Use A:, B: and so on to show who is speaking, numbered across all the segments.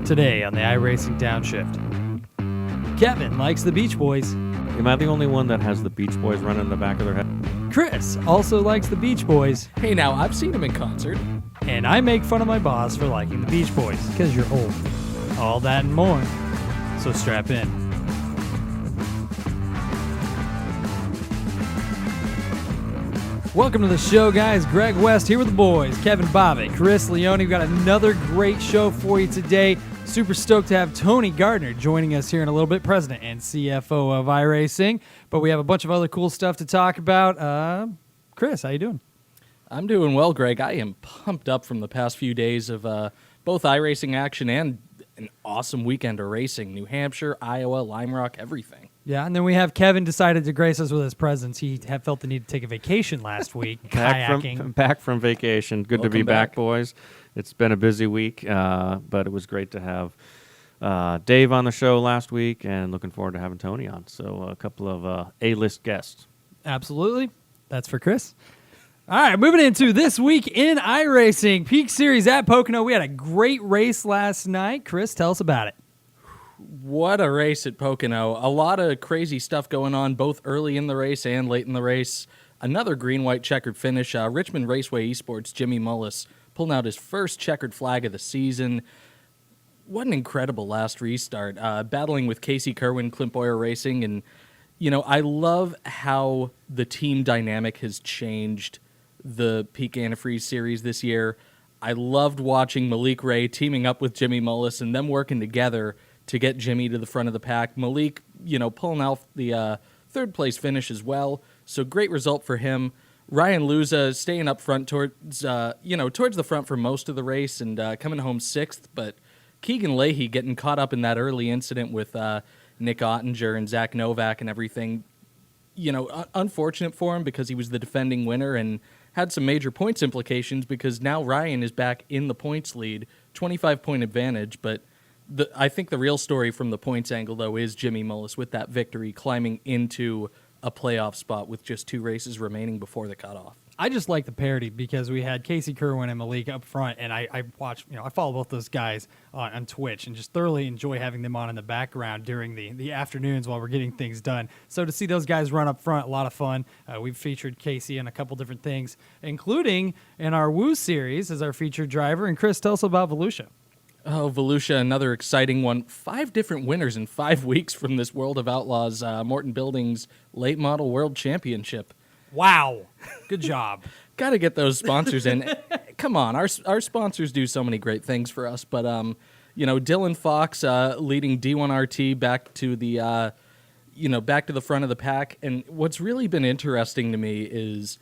A: Today on the iRacing Downshift, Kevin likes the Beach Boys.
B: Am I the only one that has the Beach Boys running in the back of their head?
A: Chris also likes the Beach Boys.
C: Hey, now, I've seen him in concert.
A: And I make fun of my boss for liking the Beach Boys, because you're old. All that and more. So strap in. Welcome to the show, guys. Greg West here with the boys. Kevin Bobbitt, Chris Leone. We've got another great show for you today. Super stoked to have Tony Gardner joining us here in a little bit, president and CFO of iRacing. But we have a bunch of other cool stuff to talk about. Chris, how you doing?
C: I'm doing well, Greg. I am pumped up from the past few days of both iRacing action and an awesome weekend of racing. New Hampshire, Iowa, Lime Rock, everything.
A: Yeah, and then we have Kevin decided to grace us with his presence. He had felt the need to take a vacation last week, kayaking.
B: Back from vacation. Good to be back, boys. It's been a busy week, but it was great to have Dave on the show last week, and looking forward to having Tony on. So a couple of A-list guests.
A: Absolutely. That's for Chris. All right, moving into this week in iRacing. Peak Series at Pocono. We had a great race last night. Chris, tell us about it.
C: What a race at Pocono. A lot of crazy stuff going on, both early in the race and late in the race. Another green-white checkered finish. Richmond Raceway Esports' Jimmy Mullis pulling out his first checkered flag of the season. What an incredible last restart. Battling with Casey Kerwin, Clint Boyer Racing. And, you know, I love how the team dynamic has changed the Peak Antifreeze series this year. I loved watching Malik Ray teaming up with Jimmy Mullis and them working together to get Jimmy to the front of the pack. Malik, you know, pulling out the third place finish as well. So great result for him. Ryan Luza staying up front towards the front for most of the race and coming home sixth. But Keegan Leahy getting caught up in that early incident with Nick Ottinger and Zach Novak and everything. You know, unfortunate for him because he was the defending winner and had some major points implications because now Ryan is back in the points lead, 25-point advantage, but I think the real story from the points angle, though, is Jimmy Mullis with that victory climbing into a playoff spot with just 2 races remaining before the cutoff.
A: I just like the parity because we had Casey Kerwin and Malik up front, and I watch, I follow both those guys on Twitch and just thoroughly enjoy having them on in the background during the afternoons while we're getting things done. So to see those guys run up front, a lot of fun. We've featured Casey in a couple different things, including in our Woo series as our featured driver. And Chris, tell us about Volusia.
C: Oh, Volusia, another exciting one. 5 different winners in 5 weeks from this World of Outlaws Morton Buildings Late Model World Championship.
A: Wow. Good job.
C: Got to get those sponsors in. Come on, our sponsors do so many great things for us. But, Dylan Fox leading D1RT back to the, back to the front of the pack. And what's really been interesting to me is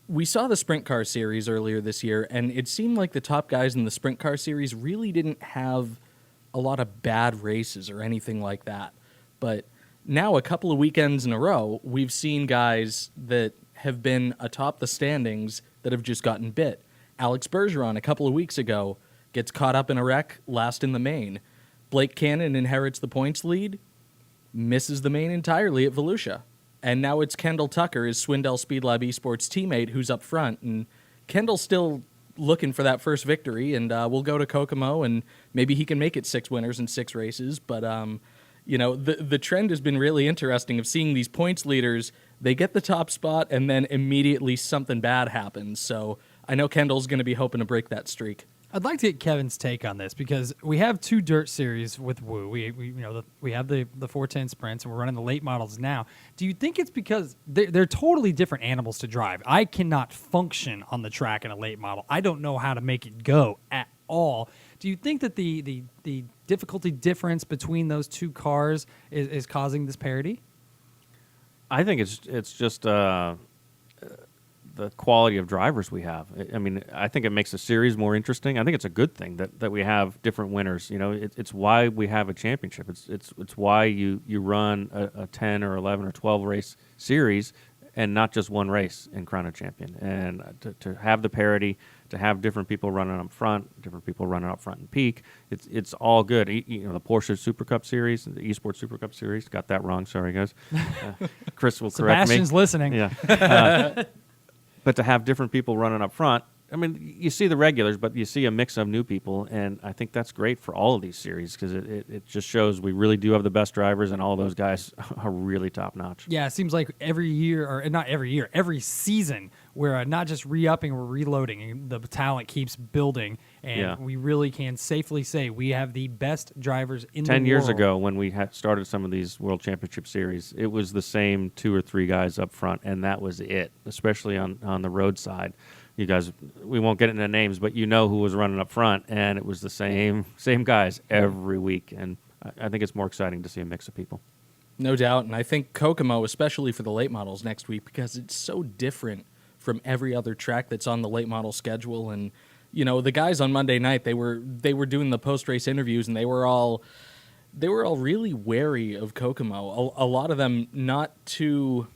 C: we saw the Sprint Car Series earlier this year, and it seemed like the top guys in the Sprint Car Series really didn't have a lot of bad races or anything like that. But now, a couple of weekends in a row, we've seen guys that have been atop the standings that have just gotten bit. Alex Bergeron, a couple of weeks ago, gets caught up in a wreck, last in the main. Blake Cannon inherits the points lead, misses the main entirely at Volusia. And now it's Kendall Tucker, his Swindell Speed Lab Esports teammate, who's up front. And Kendall's still looking for that first victory, and we'll go to Kokomo, and maybe he can make it 6 winners in 6 races. But, the trend has been really interesting of seeing these points leaders. They get the top spot, and then immediately something bad happens. So I know Kendall's going to be hoping to break that streak.
A: I'd like to get Kevin's take on this because we have 2 dirt series with Woo. We have the 410 sprints and we're running the late models now. Do you think it's because they're totally different animals to drive? I cannot function on the track in a late model. I don't know how to make it go at all. Do you think that the difficulty difference between those 2 cars is causing this parity?
B: I think it's just the quality of drivers we have. I mean, I think it makes the series more interesting. I think it's a good thing that we have different winners. You know, it's why we have a championship. It's why you run a 10 or 11 or 12 race series and not just one race and crown a champion. And to have the parity, to have different people running up front, different people running up front in peak, it's all good. The Porsche Super Cup Series, the Esports Super Cup Series, got that wrong. Sorry, guys. Chris will correct me.
A: Sebastian's listening.
B: Yeah. But to have different people running up front I mean, you see the regulars, but you see a mix of new people, and I think that's great for all of these series because it just shows we really do have the best drivers, and all those guys are really top notch.
A: Yeah, it seems like every year, or not every year, every season, we're not just re-upping, we're reloading, and the talent keeps building, and we really can safely say we have the best drivers in the world.
B: 10 years ago, when we had started some of these World Championship series, it was the same 2 or 3 guys up front, and that was it, especially on the road side. You guys, we won't get into names, but you know who was running up front, and it was the same guys every week. And I think it's more exciting to see a mix of people.
C: No doubt, and I think Kokomo, especially for the late models next week, because it's so different from every other track that's on the late model schedule. And you know, the guys on Monday night, they were doing the post race interviews, and they were all really wary of Kokomo. A lot of them not too.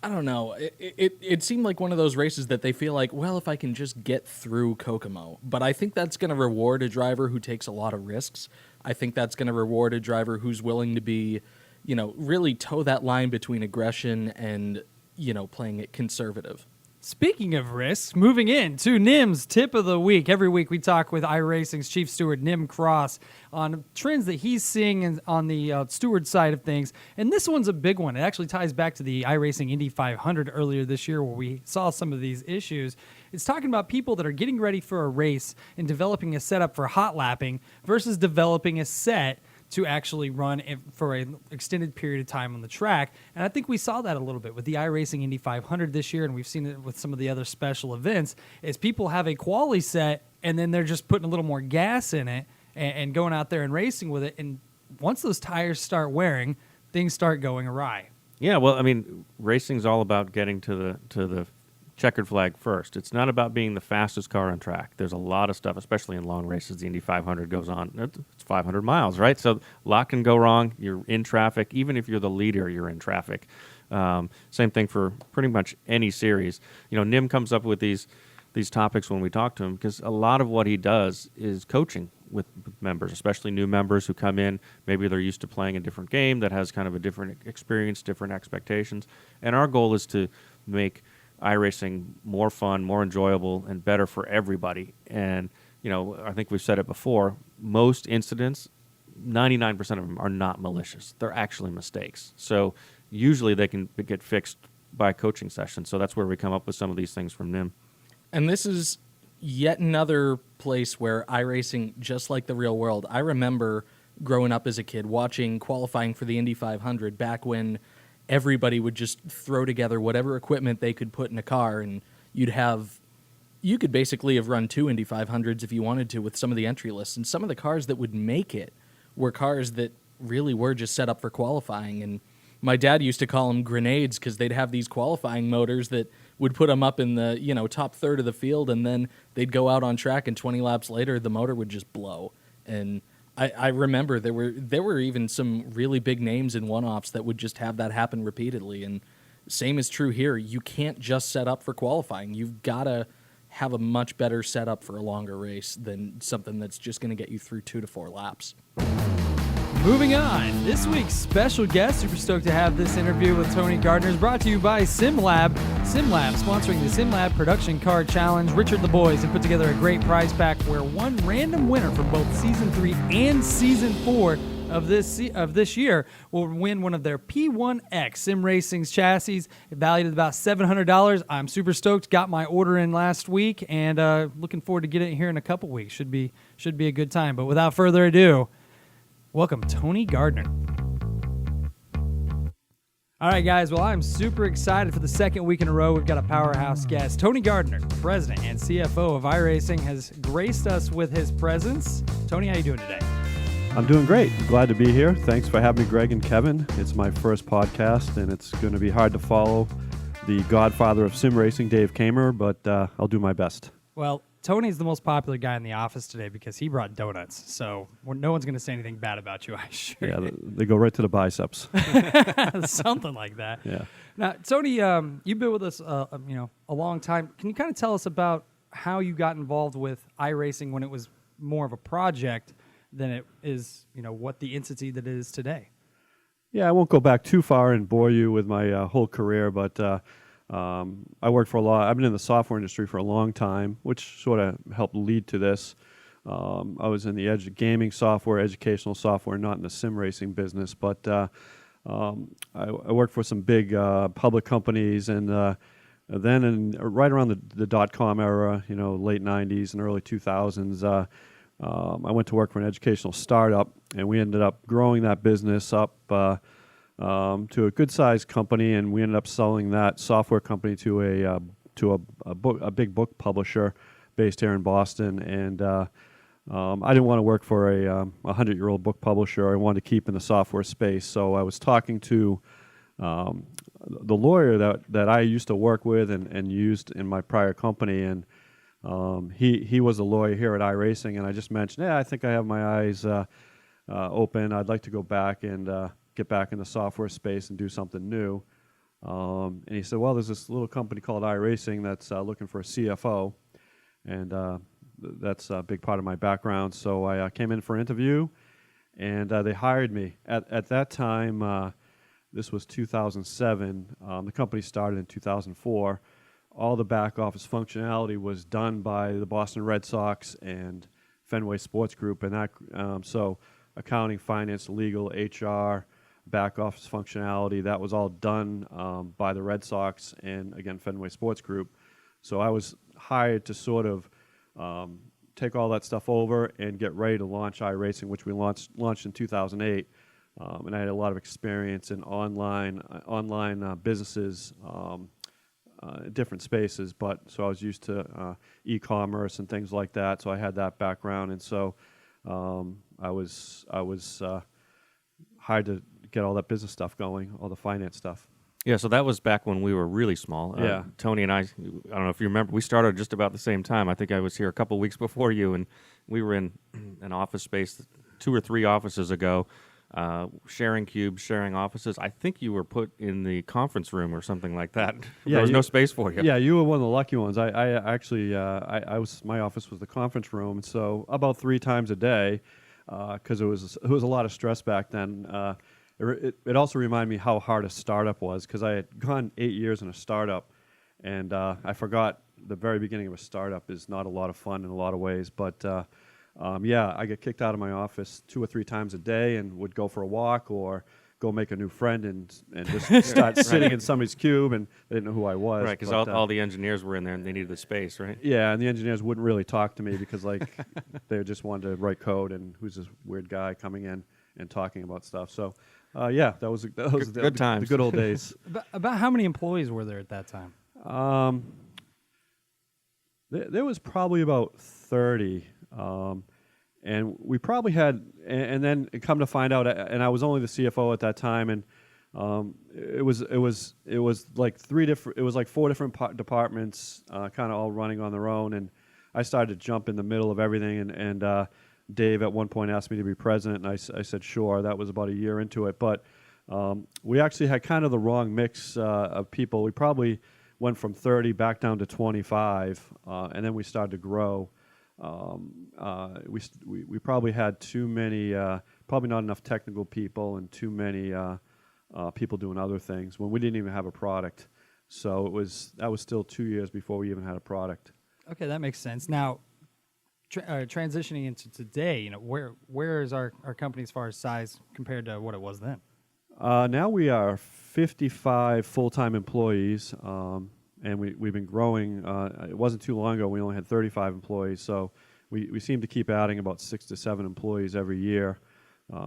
C: I don't know. It seemed like one of those races that they feel like, well, if I can just get through Kokomo. But I think that's going to reward a driver who takes a lot of risks. I think that's going to reward a driver who's willing to be, you know, really toe that line between aggression and, you know, playing it conservative.
A: Speaking of risks, moving in to Nim's Tip of the Week. Every week we talk with iRacing's chief steward, Nim Cross, on trends that he's seeing on the steward side of things. And this one's a big one. It actually ties back to the iRacing Indy 500 earlier this year where we saw some of these issues. It's talking about people that are getting ready for a race and developing a setup for hot lapping versus developing a set to actually run for an extended period of time on the track. And I think we saw that a little bit with the iRacing Indy 500 this year, and we've seen it with some of the other special events, is people have a quali set, and then they're just putting a little more gas in it and going out there and racing with it. And once those tires start wearing, things start going awry.
B: Yeah, well, I mean, racing's all about getting to the checkered flag first. It's not about being the fastest car on track. There's a lot of stuff, especially in long races. The Indy 500 goes on. It's 500 miles, right? So a lot can go wrong. You're in traffic. Even if you're the leader, you're in traffic. Same thing for pretty much any series. You know, Nim comes up with these topics when we talk to him because a lot of what he does is coaching with members, especially new members who come in. Maybe they're used to playing a different game that has kind of a different experience, different expectations. And our goal is to make iRacing more fun, more enjoyable, and better for everybody. And, you know, I think we've said it before, most incidents, 99% of them are not malicious. They're actually mistakes. So usually they can get fixed by coaching sessions. So that's where we come up with some of these things from Nim.
C: And this is yet another place where iRacing, just like the real world, I remember growing up as a kid watching qualifying for the Indy 500 back when everybody would just throw together whatever equipment they could put in a car, and you could basically have run 2 Indy 500s if you wanted to with some of the entry lists. And some of the cars that would make it were cars that really were just set up for qualifying. And my dad used to call them grenades because they'd have these qualifying motors that would put them up in the, you know, top third of the field, and then they'd go out on track, and 20 laps later the motor would just blow. And I remember there were even some really big names in one-offs that would just have that happen repeatedly. And same is true here. You can't just set up for qualifying. You've got to have a much better setup for a longer race than something that's just going to get you through 2 to 4 laps.
A: Moving on, this week's special guest, super stoked to have this interview with Tony Gardner, is brought to you by SimLab. SimLab, sponsoring the SimLab Production Card Challenge. Richard the boys have put together a great prize pack where one random winner from both Season 3 and Season 4 of this year will win one of their P1X Sim Racing's chassis, valued at about $700. I'm super stoked. Got my order in last week, and looking forward to getting it here in a couple weeks. Should be a good time. But without further ado, welcome, Tony Gardner. All right, guys. Well, I'm super excited for the second week in a row. We've got a powerhouse guest. Tony Gardner, president and CFO of iRacing, has graced us with his presence. Tony, how you doing today?
D: I'm doing great. Glad to be here. Thanks for having me, Greg and Kevin. It's my first podcast, and it's going to be hard to follow the godfather of sim racing, Dave Kamer, but I'll do my best.
A: Well, Tony's the most popular guy in the office today because he brought donuts. So no one's going to say anything bad about you, I assure
D: Yeah,
A: you.
D: they go right to the biceps.
A: Something like that.
D: Yeah.
A: Now, Tony, you've been with us, a long time. Can you kind of tell us about how you got involved with iRacing when it was more of a project than it is, what the entity that it is today?
D: Yeah, I won't go back too far and bore you with my whole career, but I worked for a lot. I've been in the software industry for a long time, which sort of helped lead to this. I was in the gaming software, educational software, not in the sim racing business, but I worked for some big public companies, and then right around the dot-com era, late 90s and early 2000s, I went to work for an educational startup, and we ended up growing that business up to a good-sized company, and we ended up selling that software company to a big book publisher based here in Boston, and I didn't want to work for a 100-year-old book publisher. I wanted to keep in the software space, so I was talking to the lawyer that I used to work with and used in my prior company, and he was a lawyer here at iRacing, and I just mentioned, I think I have my eyes open. I'd like to go back and get back in the software space and do something new. And he said, well, there's this little company called iRacing that's looking for a CFO, and that's a big part of my background. So I came in for an interview, and they hired me. At that time, this was 2007. The company started in 2004. All the back office functionality was done by the Boston Red Sox and Fenway Sports Group, and that so accounting, finance, legal, HR, back office functionality, that was all done by the Red Sox and, again, Fenway Sports Group. So I was hired to sort of take all that stuff over and get ready to launch iRacing, which we launched in 2008. And I had a lot of experience in online businesses, different spaces. But so I was used to e-commerce and things like that. So I had that background, and so I was hired to get all that business stuff going, all the finance stuff.
B: Yeah, so that was back when we were really small.
D: Yeah.
B: Tony and I don't know if you remember, we started just about the same time. I think I was here a couple weeks before you, and we were in an office space 2 or 3 offices ago, sharing cubes, sharing offices. I think you were put in the conference room or something like that.
D: Yeah,
B: there was no space for you.
D: Yeah, you were one of the lucky ones. I actually, my office was the conference room, and so about 3 times a day, because it was a lot of stress back then. It also reminded me how hard a startup was, because I had gone 8 years in a startup, and I forgot the very beginning of a startup is not a lot of fun in a lot of ways. But I get kicked out of my office 2 or 3 times a day, and would go for a walk or go make a new friend and just start sitting in somebody's cube, and they didn't know who I was.
B: Right, because all the engineers were in there and they needed the space, right?
D: Yeah, and the engineers wouldn't really talk to me because they just wanted to write code, and who's this weird guy coming in and talking about stuff. So. That was
B: good times.
D: The good old days.
A: About how many employees were there at that time?
D: There was probably about 30, and we probably had, and then come to find out, and I was only the CFO at that time, and it was like 4 different departments, kind of all running on their own, and I started to jump in the middle of everything, and Dave at one point asked me to be president, and I said sure. That was about a year into it, but we actually had kind of the wrong mix of people. We probably went from 30 back down to 25, and then we started to grow. We probably had too many, probably not enough technical people, and too many people doing other things when we didn't even have a product. So that was still 2 years before we even had a product.
A: Okay, that makes sense. Now, transitioning into today, where is our company as far as size compared to what it was then?
D: Now we are 55 full-time employees, and we've been growing. It wasn't too long ago we only had 35 employees, so we seem to keep adding about 6 to 7 employees every year.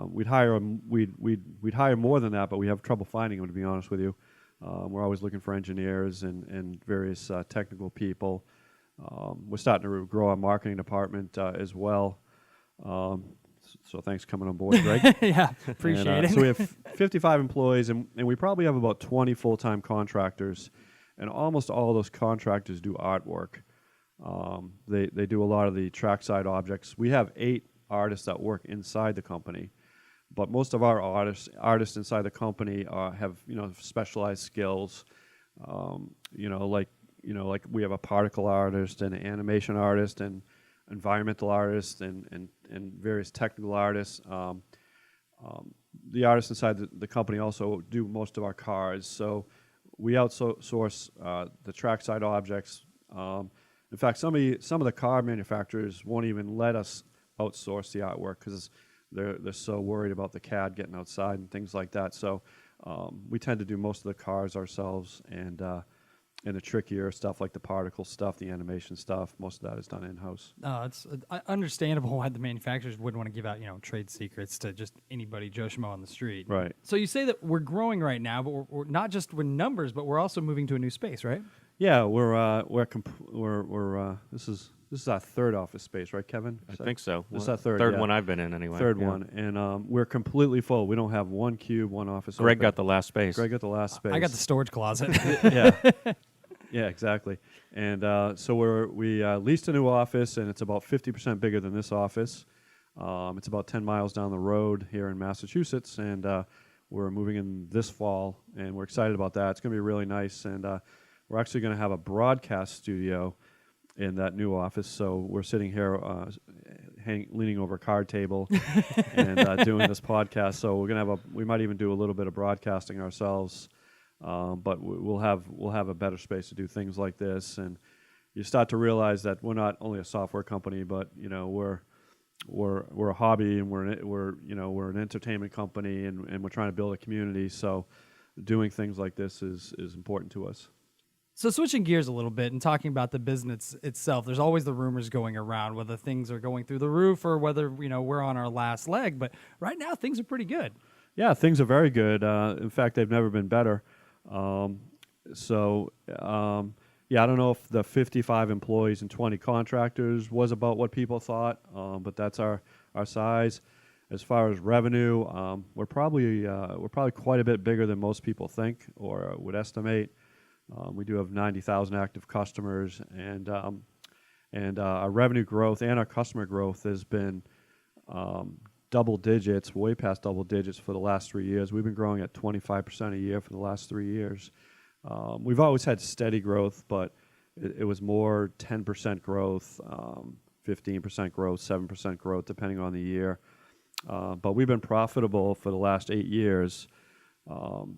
D: We'd hire more than that, but we have trouble finding them, to be honest with you. We're always looking for engineers and various technical people. We're starting to grow our marketing department as well. So thanks for coming on board, Greg.
A: Yeah, appreciate it.
D: So we have 55 employees, and we probably have about 20 full-time contractors, and almost all of those contractors do artwork. They do a lot of the trackside objects. We have 8 artists that work inside the company, but most of our artists inside the company have specialized skills. Like we have a particle artist and an animation artist and environmental artists and various technical artists. The artists inside the company also do most of our cars. So we outsource the trackside objects. In fact, some of the car manufacturers won't even let us outsource the artwork because they're so worried about the CAD getting outside and things like that. So we tend to do most of the cars ourselves, and the trickier stuff like the particle stuff, the animation stuff, most of that is done in-house.
A: It's understandable why the manufacturers wouldn't want to give out, trade secrets to just anybody, Joe Schmo on the street.
D: Right.
A: So you say that we're growing right now, but we're not just with numbers, but we're also moving to a new space, right?
D: Yeah, this is our third office space, right, Kevin?
B: I think so.
D: This is our third.
B: Third
D: yeah.
B: one I've been in anyway.
D: Third
B: Yeah.
D: one, and we're completely full. We don't have one cube, one office.
B: Greg
D: open.
B: got the last space.
D: Greg got the last space.
A: I got the storage closet.
D: Yeah. Yeah, exactly. And so we leased a new office, and it's about 50% bigger than this office. It's about 10 miles down the road here in Massachusetts, and we're moving in this fall, and we're excited about that. It's going to be really nice, and we're actually going to have a broadcast studio in that new office. So we're sitting here leaning over a card table and doing this podcast. So we're going to we might even do a little bit of broadcasting ourselves. But we'll have a better space to do things like this, and you start to realize that we're not only a software company, but we're a hobby, and we're an entertainment company, and we're trying to build a community. So doing things like this is important to us.
A: So switching gears a little bit and talking about the business itself, there's always the rumors going around whether things are going through the roof or whether we're on our last leg. But right now things are pretty good.
D: Yeah, things are very good. In fact, they've never been better. I don't know if the 55 employees and 20 contractors was about what people thought, but that's our size. As far as revenue, we're probably quite a bit bigger than most people think or would estimate. We do have 90,000 active customers, and our revenue growth and our customer growth has been double digits, way past double digits for the last 3 years. We've been growing at 25% a year for the last 3 years. We've always had steady growth, but it was more 10% growth, 15% growth, 7% growth, depending on the year. But we've been profitable for the last 8 years. And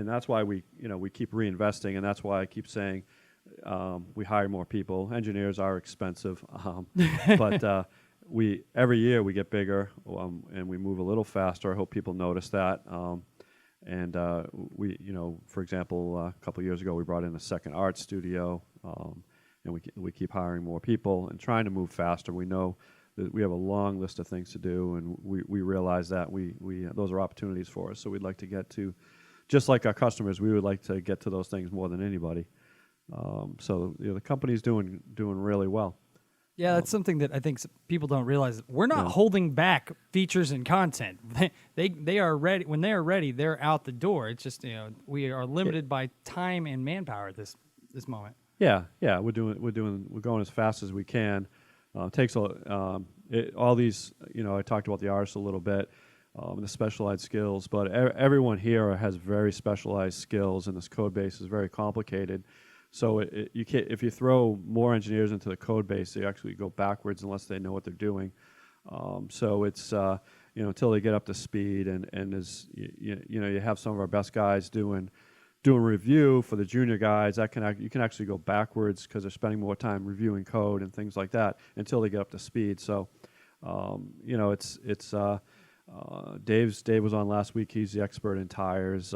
D: that's why we keep reinvesting, and that's why I keep saying we hire more people. Engineers are expensive, but every year we get bigger, and we move a little faster. I hope people notice that. For example, a couple of years ago, we brought in a second art studio, and we keep hiring more people and trying to move faster. We know that we have a long list of things to do, and we realize that those are opportunities for us. So we'd like to get to, just like our customers, we would like to get to those things more than anybody. So the company's doing really well.
A: Yeah, that's something that I think people don't realize. We're not holding back features and content. They are ready. When they are ready, they're out the door. It's just we are limited by time and manpower at this moment.
D: Yeah, we're going as fast as we can. Takes all these. I talked about the artists a little bit, the specialized skills, but everyone here has very specialized skills, and this code base is very complicated. So you can't, if you throw more engineers into the code base, they actually go backwards unless they know what they're doing. So it's until they get up to speed, and as you have some of our best guys doing review for the junior guys. You can actually go backwards because they're spending more time reviewing code and things like that until they get up to speed. So Dave was on last week. He's the expert in tires.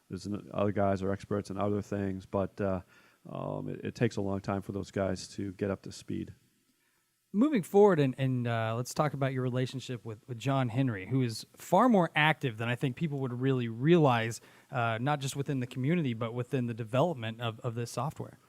D: There's other guys are experts in other things, but it takes a long time for those guys to get up to speed.
A: Moving forward, and let's talk about your relationship with John Henry, who is far more active than I think people would really realize, not just within the community, but within the development of this software.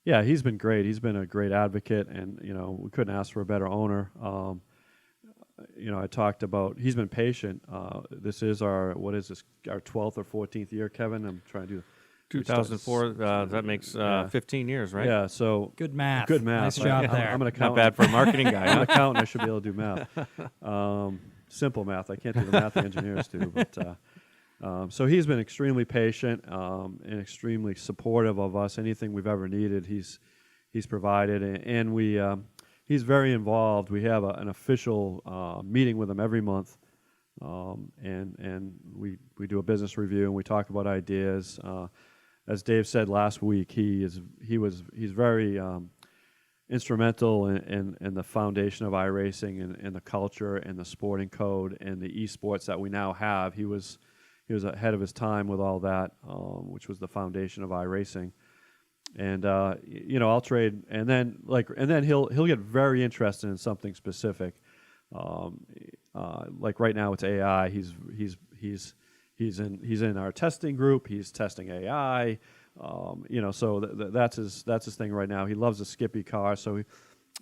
D: Yeah, he's been great. He's been a great advocate, and we couldn't ask for a better owner. I talked about he's been patient. This is our 12th or 14th year, Kevin. I'm trying to do
B: 2004. That makes 15 years, right?
D: Yeah. So
A: good math.
D: Good math.
A: Nice job there.
D: I'm an accountant.
B: Not bad for a marketing guy.
D: I'm an accountant. I should be able to do math. Simple math. I can't do the math the engineers do. But so he's been extremely patient and extremely supportive of us. Anything we've ever needed, he's provided, and he's very involved. We have an official meeting with him every month. and we do a business review and we talk about ideas. As Dave said last week, he's very instrumental in the foundation of iRacing and the culture and the sporting code and the esports that we now have. He was ahead of his time with all that, which was the foundation of iRacing. And I'll trade, and then he'll get very interested in something specific. Like right now, it's AI. He's in our testing group. He's testing AI. So that's his thing right now. He loves the Skippy car, so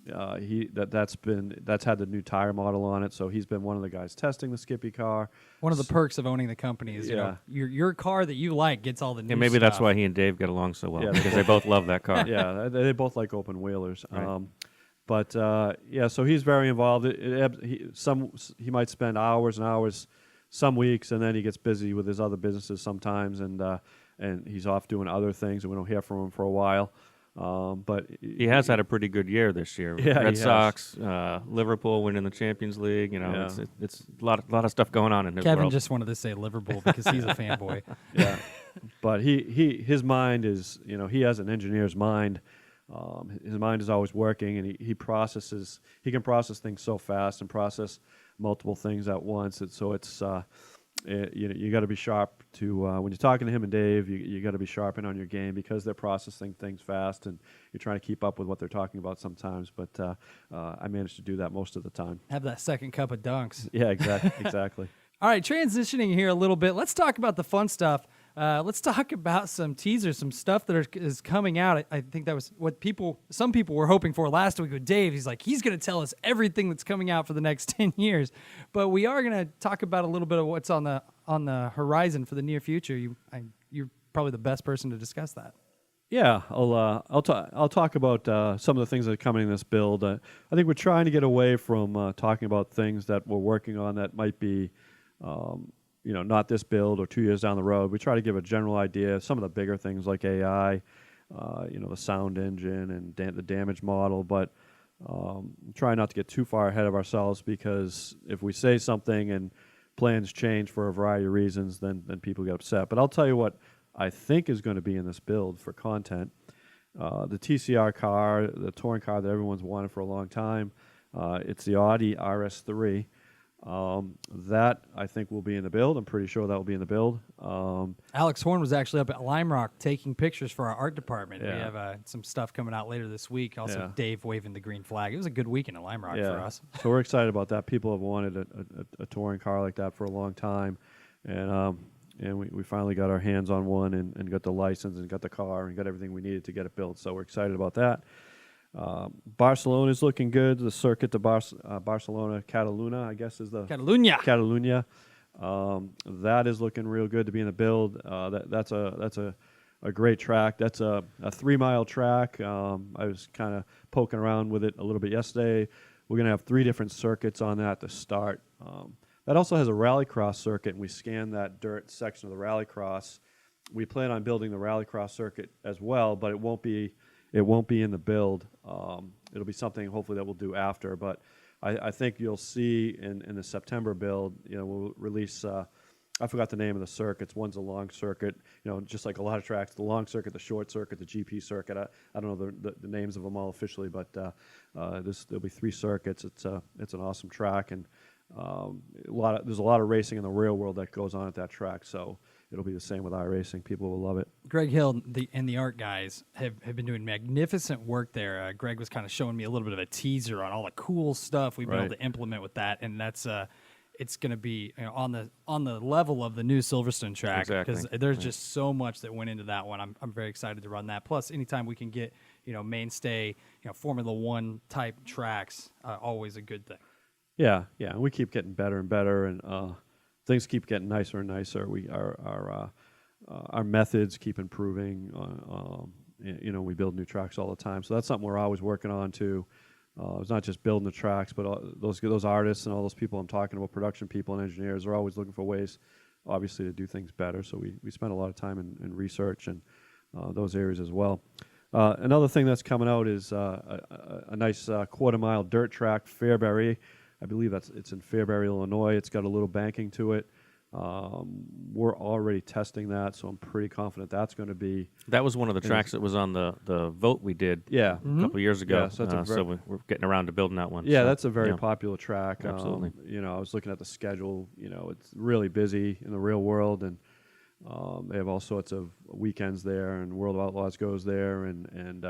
D: that's had the new tire model on it. So he's been one of the guys testing the Skippy car.
A: One of the perks of owning the company is your car that you like gets all the new
B: And maybe
A: stuff.
B: that's why he and Dave get along so well,
D: Yeah,
B: because they both love that car.
D: Yeah, they both like open wheelers.
B: Right.
D: So he's very involved. He might spend hours and hours some weeks, and then he gets busy with his other businesses sometimes, and he's off doing other things, and we don't hear from him for a while. But
B: he has had a pretty good year this year.
D: Yeah,
B: Red
D: he
B: Sox, Liverpool winning the Champions League. It's a lot of stuff going on in his
A: Kevin
B: world.
A: just wanted to say Liverpool because he's a fanboy.
D: Yeah, but his mind is, he has an engineer's mind. His mind is always working, and he can process things so fast and process multiple things at once. And so it's you got to be sharp to when you're talking to him and Dave. You got to be sharp on your game because they're processing things fast, and you're trying to keep up with what they're talking about sometimes. But I manage to do that most of the time.
A: Have that second cup of dunks.
D: Yeah, exactly.
A: All right, transitioning here a little bit. Let's talk about the fun stuff. Let's talk about some teasers, some stuff that is coming out. I think that was what some people were hoping for last week with Dave. He's going to tell us everything that's coming out for the next 10 years. But we are going to talk about a little bit of what's on the horizon for the near future. You're probably the best person to discuss that.
D: Yeah, I'll talk about some of the things that are coming in this build. I think we're trying to get away from talking about things that we're working on that might be not this build or 2 years down the road. We try to give a general idea of some of the bigger things like AI, the sound engine and the damage model, but try not to get too far ahead of ourselves, because if we say something and plans change for a variety of reasons, then people get upset. But I'll tell you what I think is going to be in this build for content. The TCR car, the touring car that everyone's wanted for a long time, it's the Audi RS3. That I think will be in the build. I'm pretty sure that will be in the build.
A: Alex Horn was actually up at Lime Rock taking pictures for our art department.
D: Yeah.
A: We have some stuff coming out later this week. Also,
D: Yeah.
A: Dave waving the green flag. It was a good weekend at Lime Rock for us.
D: So we're excited about that. People have wanted a touring car like that for a long time, and we finally got our hands on one and got the license and got the car and got everything we needed to get it built. So we're excited about that. Barcelona is looking good. The circuit to Barcelona, Catalunya, I guess is the
A: Catalunya.
D: That is looking real good to be in the build. That's a great track. That's a 3 mile track. I was kind of poking around with it a little bit yesterday. We're gonna have 3 different circuits on that to start. That also has a rallycross circuit, and we scanned that dirt section of the rallycross. We plan on building the rallycross circuit as well, but it won't be in the build. It'll be something hopefully that we'll do after. But I think you'll see in the September build, we'll release. I forgot the name of the circuits. One's a long circuit, just like a lot of tracks. The long circuit, the short circuit, the GP circuit. I don't know the names of them all officially, but there'll be 3 circuits. It's an awesome track, and there's a lot of racing in the real world that goes on at that track. So it'll be the same with iRacing. People will love it.
A: Greg Hill and the art guys have been doing magnificent work there. Greg was kind of showing me a little bit of a teaser on all the cool stuff we've been able to implement with that, and that's it's going to be on the level of the new Silverstone track, because there's just so much that went into that one. I'm very excited to run that. Plus, anytime we can get mainstay Formula One type tracks, always a good thing.
D: Yeah, we keep getting better and better, and things keep getting nicer and nicer. Our methods keep improving. We build new tracks all the time, so that's something we're always working on too. It's not just building the tracks, but those artists and all those people I'm talking about, production people and engineers, are always looking for ways, obviously, to do things better. So we spend a lot of time in research and those areas as well. Another thing that's coming out is a nice quarter-mile dirt track, Fairbury. I believe it's in Fairbury, Illinois. It's got a little banking to it. We're already testing that, so I'm pretty confident that's going to be.
B: That was one of the tracks that was on the vote we did
D: Yeah.
B: a couple of years ago.
D: Yeah, so that's
B: we're getting around to building that one.
D: Yeah,
B: so,
D: that's a very
B: yeah.
D: popular track.
B: Absolutely.
D: I was looking at the schedule. It's really busy in the real world, and they have all sorts of weekends there, and World of Outlaws goes there, and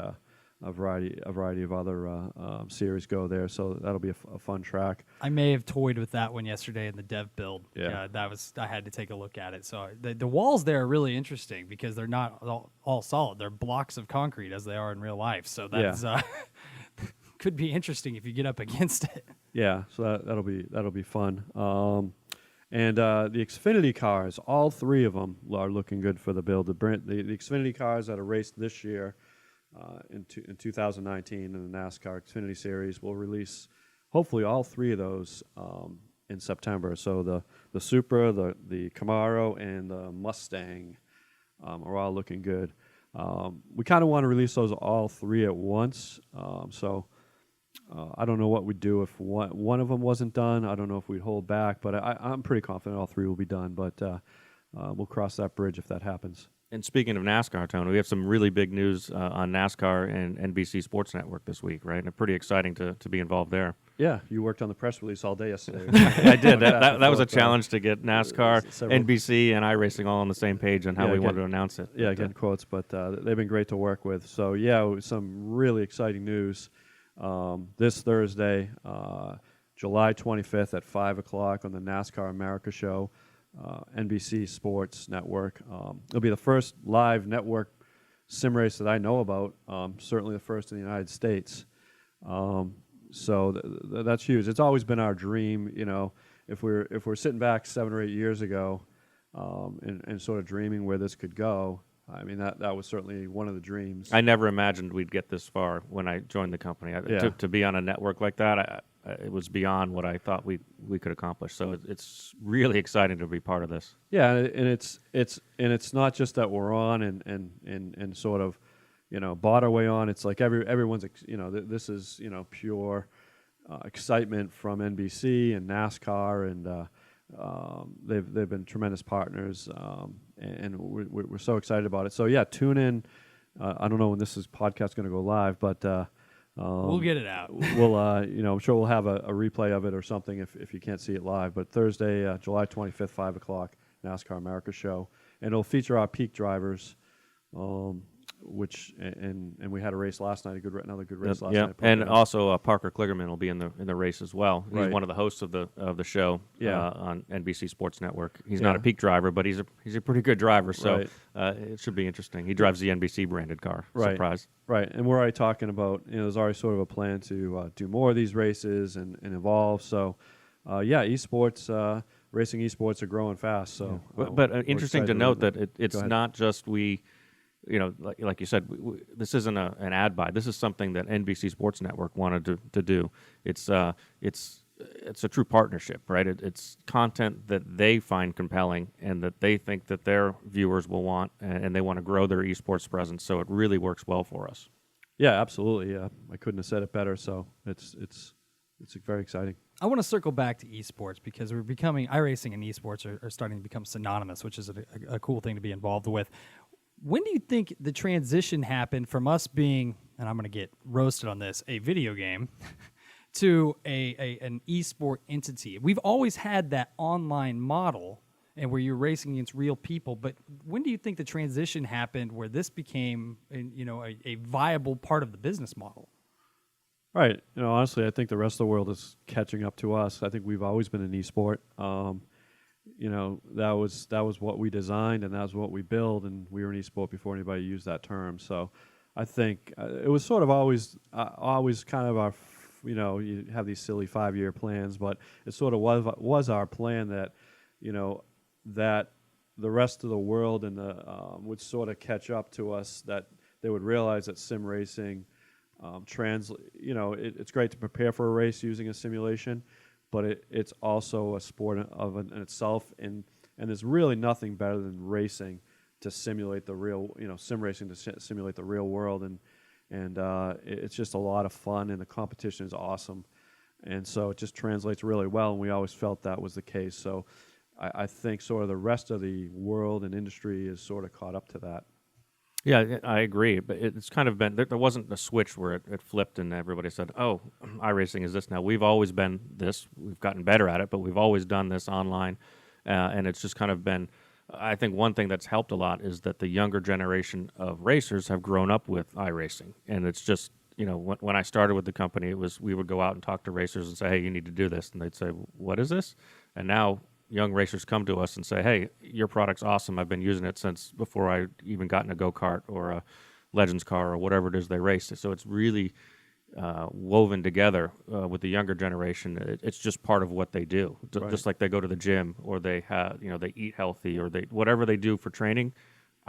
D: a variety of other series go there. So that'll be a fun track.
A: I may have toyed with that one yesterday in the dev build.
D: Yeah.
A: I had to take a look at it. So the walls there are really interesting because they're not all solid. They're blocks of concrete as they are in real life. So that's could be interesting if you get up against it.
D: Yeah, so that'll be fun. And the Xfinity cars, all three of them are looking good for the build. The Xfinity cars that are raced this year in 2019 in the NASCAR Xfinity Series will release hopefully all three of those in September. So the Supra, the Camaro, and the Mustang are all looking good. We kind of want to release those all three at once. I don't know what we'd do if one of them wasn't done. I don't know if we'd hold back, but I'm pretty confident all three will be done. But we'll cross that bridge if that happens.
B: And speaking of NASCAR, Tony, we have some really big news on NASCAR and NBC Sports Network this week, right? And pretty exciting to be involved there.
D: Yeah, you worked on the press release all day yesterday.
B: I did. That was a challenge to get NASCAR, NBC, and iRacing all on the same page on how we wanted to announce it.
D: Yeah, getting quotes, but they've been great to work with. So, yeah, some really exciting news. This Thursday, July 25th at 5 o'clock on the NASCAR America show, NBC Sports Network. It'll be the first live network sim race that I know about, certainly the first in the United States. So that's huge. It's always been our dream, if we're sitting back 7 or 8 years ago and sort of dreaming where this could go. I mean, that was certainly one of the dreams.
B: I never imagined we'd get this far when I joined the company. To be on a network like that, it was beyond what I thought we could accomplish. So it's really exciting to be part of this.
D: Yeah, and it's not just that we're on and sort of, bought our way on. It's like everyone's, this is, pure excitement from NBC and NASCAR, and they've been tremendous partners, and we're so excited about it. So yeah, tune in. I don't know when this podcast going to go live, but
A: we'll get it out.
D: We'll I'm sure we'll have a replay of it or something if you can't see it live. But Thursday, July 25th, 5 o'clock, NASCAR America show, and it'll feature our peak drivers. Which and we had a race last night, another good race last night.
B: And also Parker Kligerman will be in the race as well. He's one of the hosts of the show on NBC Sports Network. He's not a peak driver, but he's a pretty good driver, so it should be interesting. He drives the NBC branded car.
D: Right.
B: Surprise.
D: Right, and we're already talking about there's already sort of a plan to do more of these races and evolve. So esports. Racing esports are growing fast. So,
B: but interesting to note that it's not just like you said, this isn't an ad buy. This is something that NBC Sports Network wanted to do. It's a true partnership, right? It's content that they find compelling and that they think that their viewers will want, and they want to grow their esports presence. So it really works well for us.
D: Yeah, absolutely. Yeah, I couldn't have said it better. So it's very exciting.
A: I want to circle back to esports because we're becoming iRacing and esports are starting to become synonymous, which is a cool thing to be involved with. When do you think the transition happened from us being, and I'm going to get roasted on this, a video game to an esport entity? We've always had that online model and where you're racing against real people, but when do you think the transition happened where this became a viable part of the business model?
D: Right. Honestly, I think the rest of the world is catching up to us. I think we've always been an esport. That was what we designed and that was what we built, and we were an esport before anybody used that term. So I think it was sort of always kind of our, you have these silly 5-year plans, but it sort of was our plan that, that the rest of the world and would sort of catch up to us, that they would realize that sim racing it's great to prepare for a race using a simulation, but it's also a sport in itself, and there's really nothing better than racing to simulate the real, sim racing to simulate the real world, and it's just a lot of fun, and the competition is awesome. And so it just translates really well, and we always felt that was the case. So I think sort of the rest of the world and industry is sort of caught up to that.
B: Yeah, I agree. But it's kind of been, there wasn't a switch where it flipped and everybody said, oh, iRacing is this now. We've always been this. We've gotten better at it, but we've always done this online. And it's just kind of been, I think one thing that's helped a lot is that the younger generation of racers have grown up with iRacing. And it's just, when I started with the company, it was we would go out and talk to racers and say, hey, you need to do this. And they'd say, what is this? And now young racers come to us and say, hey, your product's awesome. I've been using it since before I even got in a go-kart or a Legends car or whatever it is they race. So it's really woven together with the younger generation. It's just part of what they do.
D: Right.
B: Just like they go to the gym or they have, they eat healthy or whatever they do for training,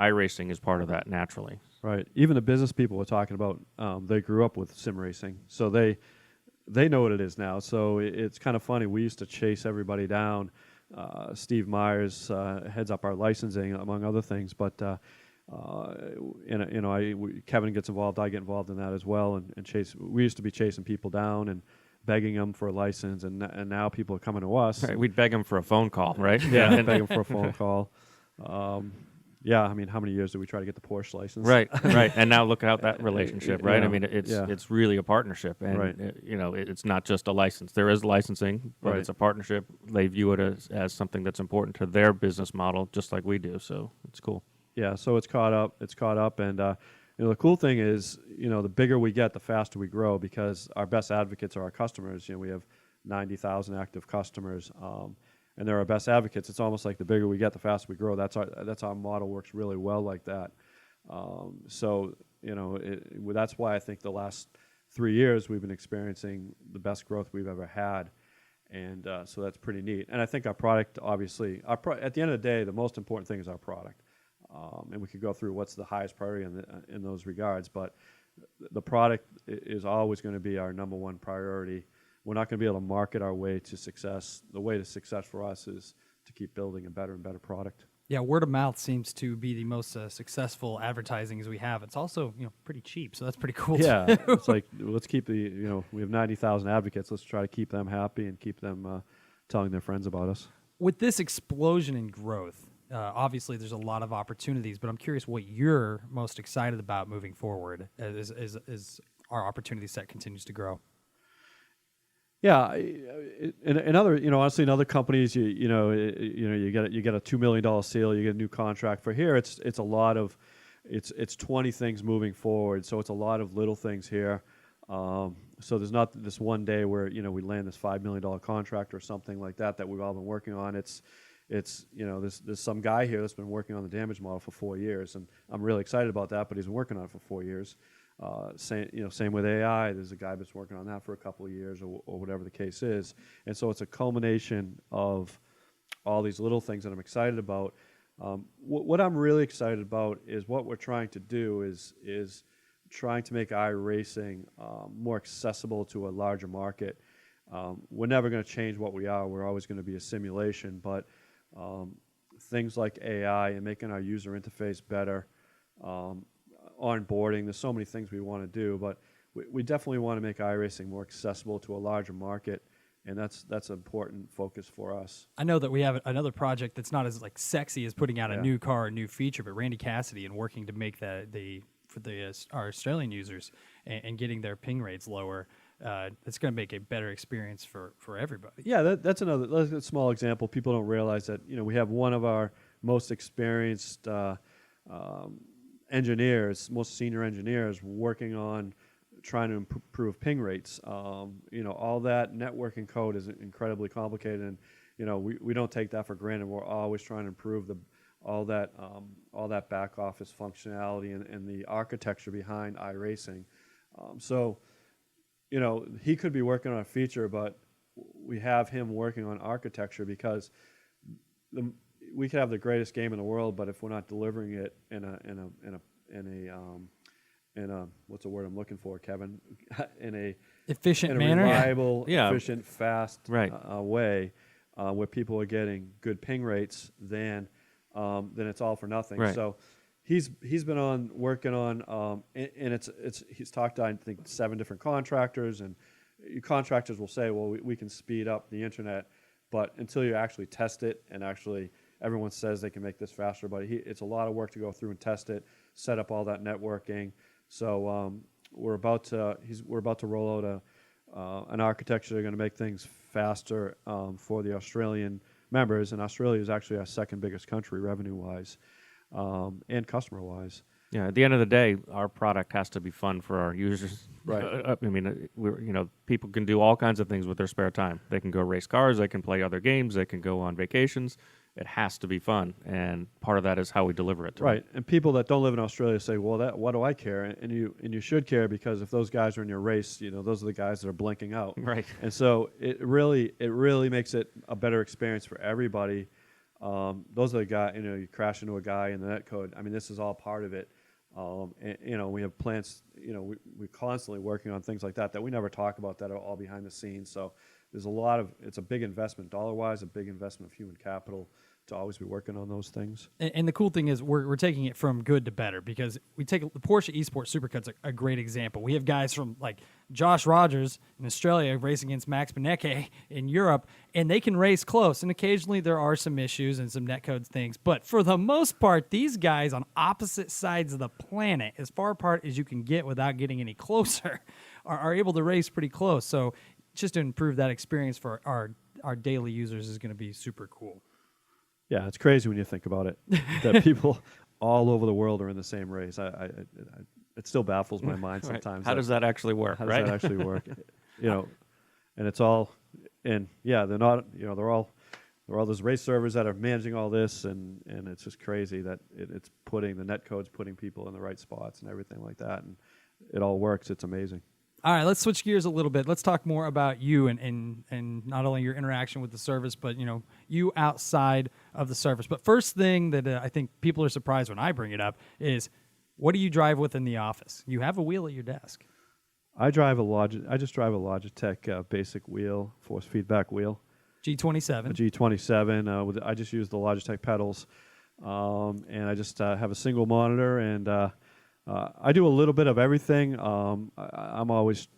B: iRacing is part of that naturally.
D: Right. Even the business people we're talking about, they grew up with sim racing, so they know what it is now. So it's kind of funny. We used to chase everybody down. Steve Myers heads up our licensing, among other things. But Kevin gets involved. I get involved in that as well. And chase. We used to be chasing people down and begging them for a license, and now people are coming to us.
B: Right, we'd beg them for a phone call, right?
D: Yeah, beg them for a phone call. Yeah, I mean, how many years did we try to get the Porsche license?
B: Right, right. And now look at that relationship, right?
D: Yeah,
B: I mean, it's really a partnership, and
D: Right.
B: It's not just a license. There is licensing, but
D: Right.
B: it's a partnership. They view it as something that's important to their business model, just like we do. So it's cool.
D: Yeah, so it's caught up. And the cool thing is, the bigger we get, the faster we grow, because our best advocates are our customers. We have 90,000 active customers. And they're our best advocates. It's almost like the bigger we get, the faster we grow. That's our model works really well like that. That's why I think the last 3 years we've been experiencing the best growth we've ever had, and so that's pretty neat. And I think our product, obviously, at the end of the day, the most important thing is our product. And we could go through what's the highest priority in those regards, but the product is always going to be our number one priority. We're not going to be able to market our way to success. The way to success for us is to keep building a better and better product.
A: Yeah, word of mouth seems to be the most successful advertising as we have. It's also pretty cheap, so that's pretty cool.
D: Yeah,
A: too.
D: it's like, let's keep we have 90,000 advocates. Let's try to keep them happy and keep them telling their friends about us.
A: With this explosion in growth, obviously there's a lot of opportunities, but I'm curious what you're most excited about moving forward as our opportunity set continues to grow.
D: Yeah, in other, honestly, in other companies, you get a $2 million sale, you get a new contract. For here, it's a lot of, it's 20 things moving forward. So it's a lot of little things here. So there's not this one day where we land this $5 million contract or something like that we've all been working on. It's there's some guy here that's been working on the damage model for 4 years, and I'm really excited about that. But he's been working on it for 4 years. Same with AI. There's a guy that's working on that for a couple of years, or whatever the case is. And so it's a culmination of all these little things that I'm excited about. What I'm really excited about is what we're trying to do is trying to make iRacing more accessible to a larger market. We're never going to change what we are. We're always going to be a simulation, but things like AI and making our user interface better, onboarding. There's so many things we want to do, but we definitely want to make iRacing more accessible to a larger market, and that's an important focus for us.
A: I know that we have another project that's not as sexy as putting out a
D: Yeah.
A: new car, a new feature, but Randy Cassidy and working to make our Australian users and getting their ping rates lower. It's going to make a better experience for everybody.
D: Yeah, that's a small example. People don't realize that we have one of our most experienced engineers, most senior engineers, working on trying to improve ping rates. All that networking code is incredibly complicated, and we don't take that for granted. We're always trying to improve all that back office functionality and the architecture behind iRacing. He could be working on a feature, but we have him working on architecture because we could have the greatest game in the world, but if we're not delivering it in a what's the word I'm looking for, Kevin? in a
A: Efficient
D: in a
A: manner.
D: reliable,
B: Yeah.
D: efficient, fast
B: Right.
D: Way, where people are getting good ping rates, then it's all for nothing.
B: Right.
D: So he's been working on, and he's talked to, I think, 7 different contractors and your contractors will say, well, we can speed up the internet, but until you actually test it and actually everyone says they can make this faster, but it's a lot of work to go through and test it, set up all that networking. So we're about to roll out an architecture that's going to make things faster for the Australian members, and Australia is actually our second biggest country revenue-wise and customer-wise.
B: Yeah, at the end of the day, our product has to be fun for our users.
D: Right.
B: I mean, people can do all kinds of things with their spare time. They can go race cars, they can play other games, they can go on vacations. It has to be fun, and part of that is how we deliver it to
D: Right,
B: them.
D: and people that don't live in Australia say, "Well, what do I care?" And you should care, because if those guys are in your race, those are the guys that are blinking out.
B: Right.
D: And so it really makes it a better experience for everybody. Those are the guys. You crash into a guy in the netcode. I mean, this is all part of it. And, we have plans. We're constantly working on things like that we never talk about, that are all behind the scenes. So there's it's a big investment dollar-wise, a big investment of human capital to always be working on those things.
A: And the cool thing is we're taking it from good to better, because we take the Porsche Esports Supercut's a great example. We have guys from like Josh Rogers in Australia racing against Max Benecke in Europe, and they can race close. And occasionally there are some issues and some netcode things. But for the most part, these guys on opposite sides of the planet, as far apart as you can get without getting any closer, are able to race pretty close. So just to improve that experience for our daily users is going to be super cool.
D: Yeah, it's crazy when you think about it, that people all over the world are in the same race. It still baffles my mind
B: Right.
D: sometimes.
B: How does that actually work?
D: How
B: right?
D: does that actually work? And it's all, and yeah, they're not. They're all those race servers that are managing all this, and it's just crazy that it's putting the netcode's putting people in the right spots and everything like that, and it all works. It's amazing.
A: All right, let's switch gears a little bit. Let's talk more about you and not only your interaction with the service, but you outside of the service. But first thing that I think people are surprised when I bring it up is, what do you drive with in the office? You have a wheel at your desk.
D: I just drive a Logitech basic wheel, force feedback wheel,
A: G27.
D: a G27. I just use the Logitech pedals, and I just have a single monitor, and I do a little bit of everything. I'm always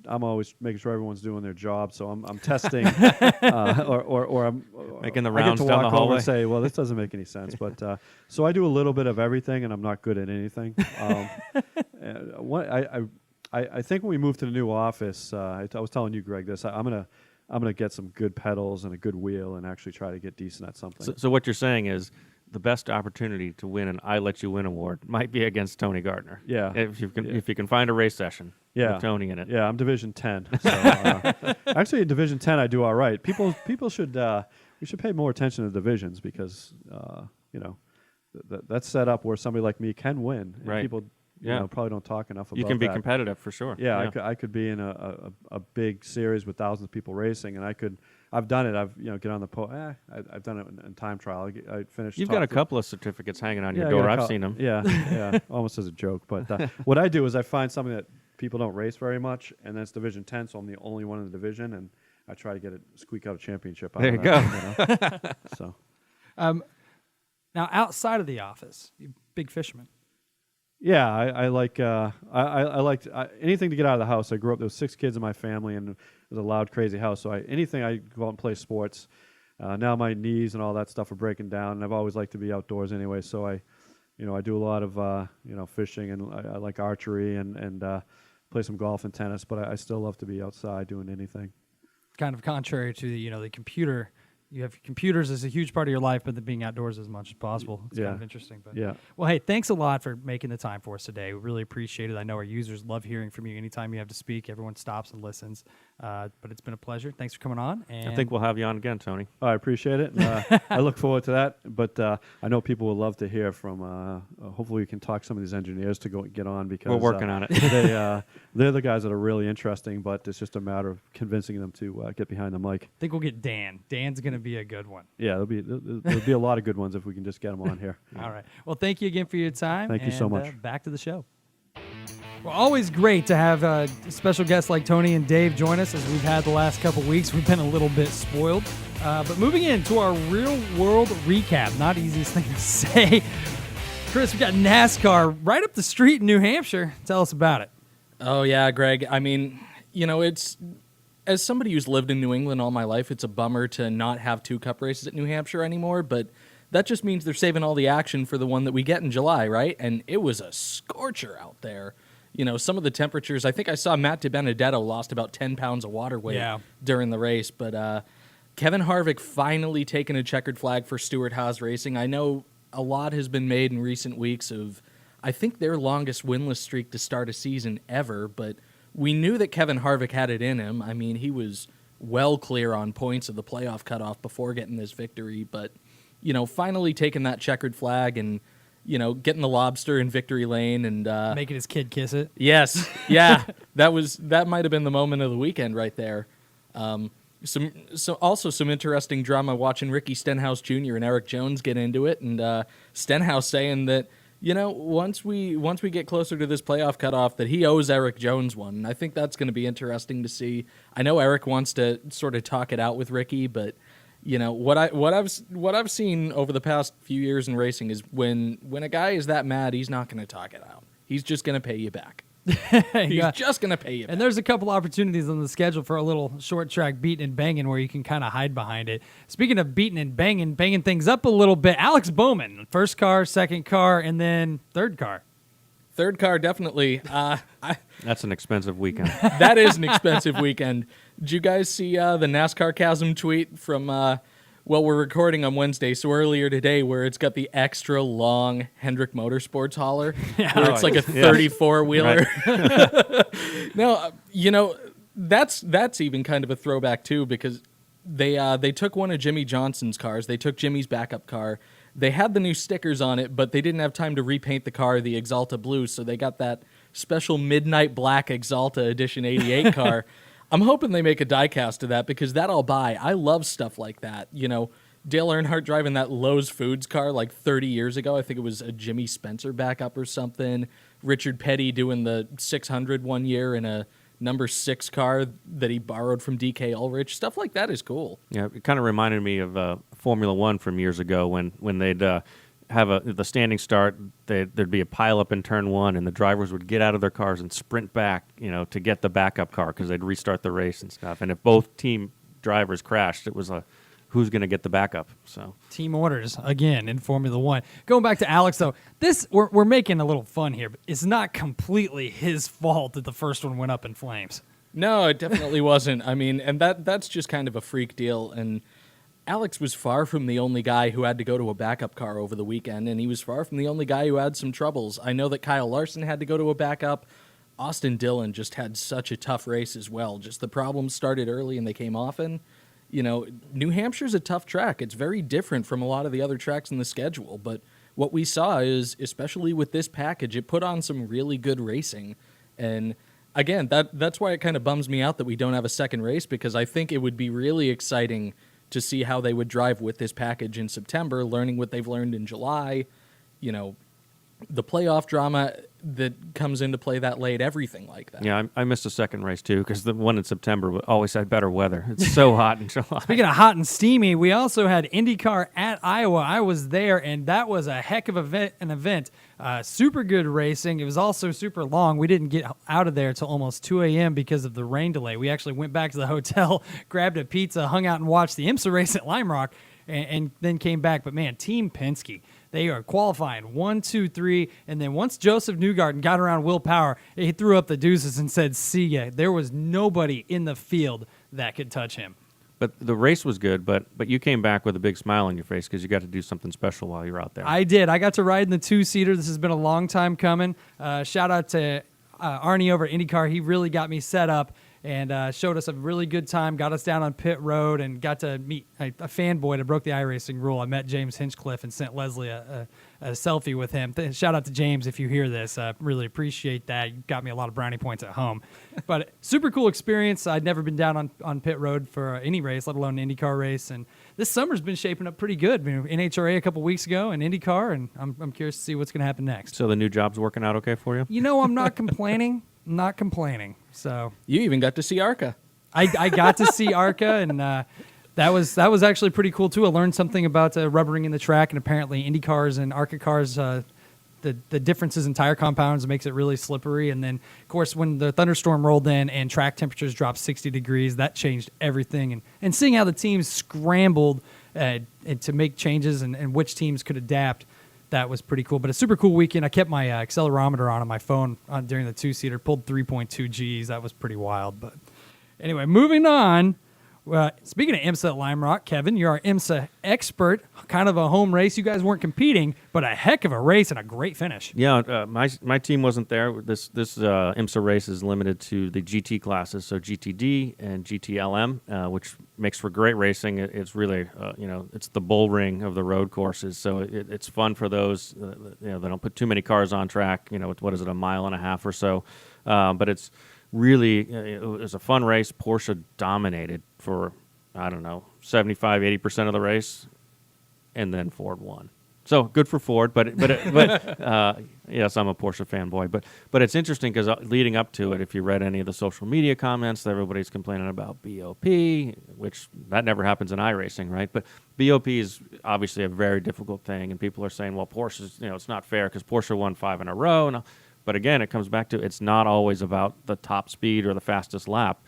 D: making sure everyone's doing their job, so I'm testing, or I'm
B: Making the
D: I
B: rounds
D: get to
B: down
D: walk
B: the
D: over
B: hallway.
D: and say, well, this doesn't make any sense. But so I do a little bit of everything, and I'm not good at anything. I think when we moved to the new office, I was telling you, Greg, this. I'm gonna get some good pedals and a good wheel, and actually try to get decent at something.
B: So what you're saying is, the best opportunity to win an I Let You Win award might be against Tony Gardner.
D: Yeah.
B: If you can find a race session with Tony in it.
D: Yeah, I'm Division 10. So, actually, in Division 10, I do all right. People should we should pay more attention to divisions, because that's set up where somebody like me can win. And
B: Right.
D: People probably don't talk enough about that.
B: You can be competitive for sure.
D: Yeah, I could be in a big series with thousands of people racing, and I've done it. I've get on the I've done it in time trial. I finished.
B: You've
D: top
B: got a
D: three.
B: couple of certificates hanging on your
D: I
B: door.
D: got a
B: I've
D: cou-
B: seen them.
D: Yeah, almost as a joke. But what I do is I find something that people don't race very much, and that's Division 10, so I'm the only one in the division, and I try to squeak out a championship out
B: There
D: of
B: you
D: that,
B: go.
D: So
A: Now, outside of the office, you big fisherman.
D: yeah, I like I liked anything to get out of the house. I grew up. There was 6 kids in my family, and it was a loud, crazy house. So anything I go out and play sports. Now my knees and all that stuff are breaking down, and I've always liked to be outdoors anyway. So I do a lot of fishing, and I like archery and play some golf and tennis. But I still love to be outside doing anything.
A: Kind of contrary to the computer. You have computers as a huge part of your life, but then being outdoors as much as possible. It's kind of interesting. But
D: Yeah.
A: Well, hey, thanks a lot for making the time for us today. We really appreciate it. I know our users love hearing from you. Anytime you have to speak, everyone stops and listens. But it's been a pleasure. Thanks for coming on. And
B: I think we'll have you on again, Tony.
D: I appreciate it. And, I look forward to that. But I know people will love to hear from. Hopefully, we can talk some of these engineers to get on, because
B: We're working on it.
D: they're the guys that are really interesting. But it's just a matter of convincing them to get behind the mic.
A: I think we'll get Dan. Dan's going to be a good one.
D: Yeah, there'll be a lot of good ones if we can just get them on here.
A: All right. Well, thank you again for your time.
D: Thank you so
A: and,
D: much.
A: Back to the show. Well, always great to have special guests like Tony and Dave join us, as we've had the last couple weeks. We've been a little bit spoiled. But moving into our real world recap, not easiest thing to say. Chris, we've got NASCAR right up the street in New Hampshire. Tell us about it.
C: Oh, yeah, Greg. I mean, it's as somebody who's lived in New England all my life, it's a bummer to not have 2 Cup races at New Hampshire anymore, but that just means they're saving all the action for the one that we get in July, right? And it was a scorcher out there. You know, some of the temperatures, I think I saw Matt DiBenedetto lost about 10 pounds of water weight during the race, but Kevin Harvick finally taking a checkered flag for Stewart-Haas Racing. I know a lot has been made in recent weeks of, I think, their longest winless streak to start a season ever, but we knew that Kevin Harvick had it in him. I mean, he was well clear on points of the playoff cutoff before getting this victory, but, you know, finally taking that checkered flag and, you know, getting the lobster in victory lane and
A: making his kid kiss it.
C: Yes, yeah, that might have been the moment of the weekend right there. Also some interesting drama watching Ricky Stenhouse Jr. and Erik Jones get into it, and Stenhouse saying that, you know, once we get closer to this playoff cutoff, that he owes Erik Jones one. And I think that's going to be interesting to see. I know Erik wants to sort of talk it out with Ricky, but you know what I've seen over the past few years in racing is when a guy is that mad, he's not going to talk it out. He's just going to pay you back. He's just going to pay you back.
A: And there's a couple opportunities on the schedule for a little short track beating and banging where you can kind of hide behind it. Speaking of beating and banging things up a little bit, Alex Bowman, first car, second car, and then third car.
C: Third car, definitely.
B: That's an expensive weekend.
C: That is an expensive weekend. Did you guys see the NASCAR Chasm tweet from, well, we're recording on Wednesday, so earlier today, where it's got the extra long Hendrick Motorsports hauler, where it's like a 34-wheeler.
B: Right.
C: No, you know, that's even kind of a throwback, too, because they took one of Jimmy Johnson's cars. They took Jimmy's backup car. They had the new stickers on it, but they didn't have time to repaint the car the Exalta Blue, so they got that special midnight black Exalta Edition 88 car. I'm hoping they make a diecast of that because that I'll buy. I love stuff like that. You know, Dale Earnhardt driving that Lowe's Foods car like 30 years ago. I think it was a Jimmy Spencer backup or something. Richard Petty doing the 600 one year in a number 6 car that he borrowed from DK Ulrich. Stuff like that is cool.
B: Yeah, it kind of reminded me of Formula One from years ago when they'd have the standing start. There'd be a pileup in turn 1, and the drivers would get out of their cars and sprint back, you know, to get the backup car because they'd restart the race and stuff. And if both team drivers crashed, it was who's going to get the backup. So
A: team orders again in Formula One. Going back to Alex though, this we're making a little fun here, but it's not completely his fault that the first one went up in flames.
C: No, it definitely wasn't. I mean, and that's just kind of a freak deal. And Alex was far from the only guy who had to go to a backup car over the weekend, and he was far from the only guy who had some troubles. I know that Kyle Larson had to go to a backup. Austin Dillon just had such a tough race as well. Just the problems started early and they came often. You know, New Hampshire's a tough track. It's very different from a lot of the other tracks in the schedule, but what we saw is, especially with this package, it put on some really good racing. And again, that's why it kind of bums me out that we don't have a second race, because I think it would be really exciting to see how they would drive with this package in September, learning what they've learned in July, you know, the playoff drama that comes into play that late, everything like that.
B: yeah, I missed a second race too because the one in September always had better weather. It's so hot in July.
A: Speaking of hot and steamy, we also had IndyCar at Iowa. I was there, and that was a heck of an event. Super good racing. It was also super long. We didn't get out of there until almost 2 a.m. because of the rain delay. We actually went back to the hotel, grabbed a pizza, hung out and watched the IMSA race at Lime Rock, and then came back. But, man, Team Penske, they are qualifying 1, 2, 3, and then once Joseph Newgarden got around Will Power, he threw up the deuces and said, see ya. There was nobody in the field that could touch him.
B: But the race was good, but you came back with a big smile on your face because you got to do something special while you were out there.
A: I did. I got to ride in the 2-seater. This has been a long time coming. Shout out to Arnie over at IndyCar. He really got me set up and showed us a really good time, got us down on pit road, and got to meet a fanboy that broke the iRacing rule. I met James Hinchcliffe and sent Leslie a selfie with him. Shout out to James if you hear this. Really appreciate that. You got me a lot of brownie points at home. But super cool experience. I'd never been down on pit road for any race, let alone an IndyCar race. And this summer's been shaping up pretty good. I mean, NHRA a couple weeks ago and IndyCar, and I'm curious to see what's going to happen next.
B: So the new job's working out okay for you?
A: You know, I'm not complaining. Not complaining. So
C: You even got to see ARCA.
A: I got to see ARCA, and that was actually pretty cool too. I learned something about rubbering in the track, and apparently IndyCars and ARCA cars the differences in tire compounds makes it really slippery. And then, of course, when the thunderstorm rolled in and track temperatures dropped 60 degrees, that changed everything. And seeing how the teams scrambled and to make changes and which teams could adapt, that was pretty cool. But a super cool weekend. I kept my accelerometer on my phone during the two-seater, pulled 3.2 Gs. That was pretty wild. But anyway, moving on. Speaking of IMSA at Lime Rock, Kevin, you're our IMSA expert. Kind of a home race. You guys weren't competing, but a heck of a race and a great finish.
B: Yeah, my team wasn't there. This IMSA race is limited to the GT classes, so GTD and GTLM, which makes for great racing. It's really, it's the bull ring of the road courses, so it's fun for those. They don't put too many cars on track. What is it, a mile and a half or so? But it's really, it was a fun race. Porsche dominated for, 75-80% of the race, and then Ford won. So good for Ford, but yes, I'm a Porsche fanboy. But it's interesting because leading up to it, if you read any of the social media comments, everybody's complaining about BOP, which that never happens in iRacing, right? But BOP is obviously a very difficult thing, and people are saying, well, Porsche's, it's not fair because Porsche won 5 in a row. But again, it comes back to it's not always about the top speed or the fastest lap.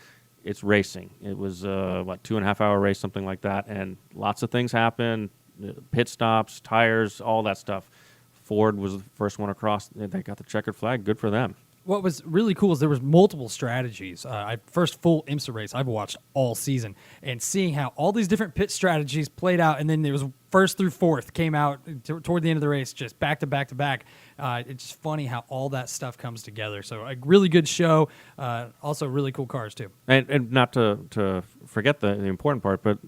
B: It's racing. It was 2.5 hour race, something like that, and lots of things happen. Pit stops, tires, all that stuff. Ford was the first one across. They got the checkered flag. Good for them.
A: What was really cool is there was multiple strategies. First full IMSA race I've watched all season, and seeing how all these different pit strategies played out, and then there was first through fourth came out toward the end of the race, just back to back to back. It's just funny how all that stuff comes together. So a really good show. Also really cool cars too.
B: And not to forget the important part, but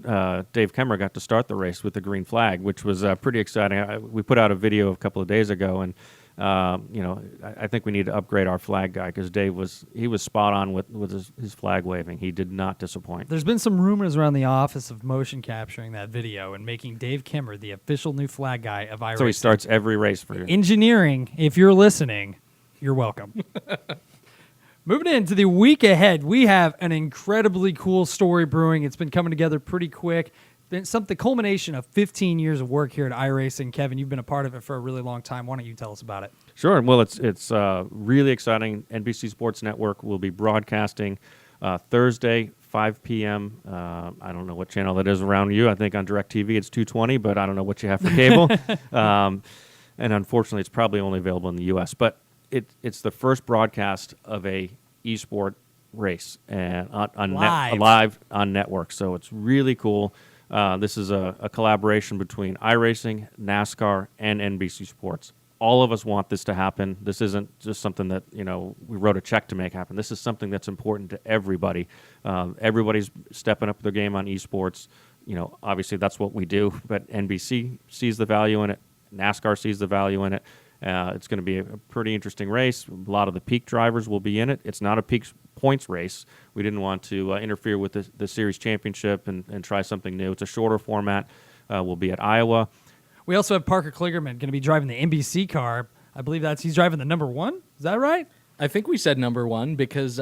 B: Dave Kemmer got to start the race with the green flag, which was pretty exciting. We put out a video a couple of days ago, and I think we need to upgrade our flag guy because Dave was spot on with his flag waving. He did not disappoint.
A: There's been some rumors around the office of motion capturing that video and making Dave Kimmer the official new flag guy of iRacing.
B: So he starts every race for you.
A: Engineering, if you're listening, you're welcome. Moving into the week ahead, we have an incredibly cool story brewing. It's been coming together pretty quick. The culmination of 15 years of work here at iRacing. Kevin, you've been a part of it for a really long time. Why don't you tell us about it?
B: Sure. Well, it's really exciting. NBC Sports Network will be broadcasting Thursday, 5 p.m. I don't know what channel that is around you. I think on DirecTV it's 220, but I don't know what you have for cable. And unfortunately, it's probably only available in the U.S. But it's the first broadcast of a esport race and live on network. So it's really cool. This is a collaboration between iRacing, NASCAR, and NBC Sports. All of us want this to happen. This isn't just something that we wrote a check to make happen. This is something that's important to everybody. Everybody's stepping up their game on esports. Obviously that's what we do. But NBC sees the value in it. NASCAR sees the value in it. It's going to be a pretty interesting race. A lot of the peak drivers will be in it. It's not a peak points race. We didn't want to interfere with the series championship and try something new. It's a shorter format. We'll be at Iowa.
A: We also have Parker Kligerman going to be driving the NBC car. I believe he's driving the number 1. Is that right?
C: I think we said number 1 because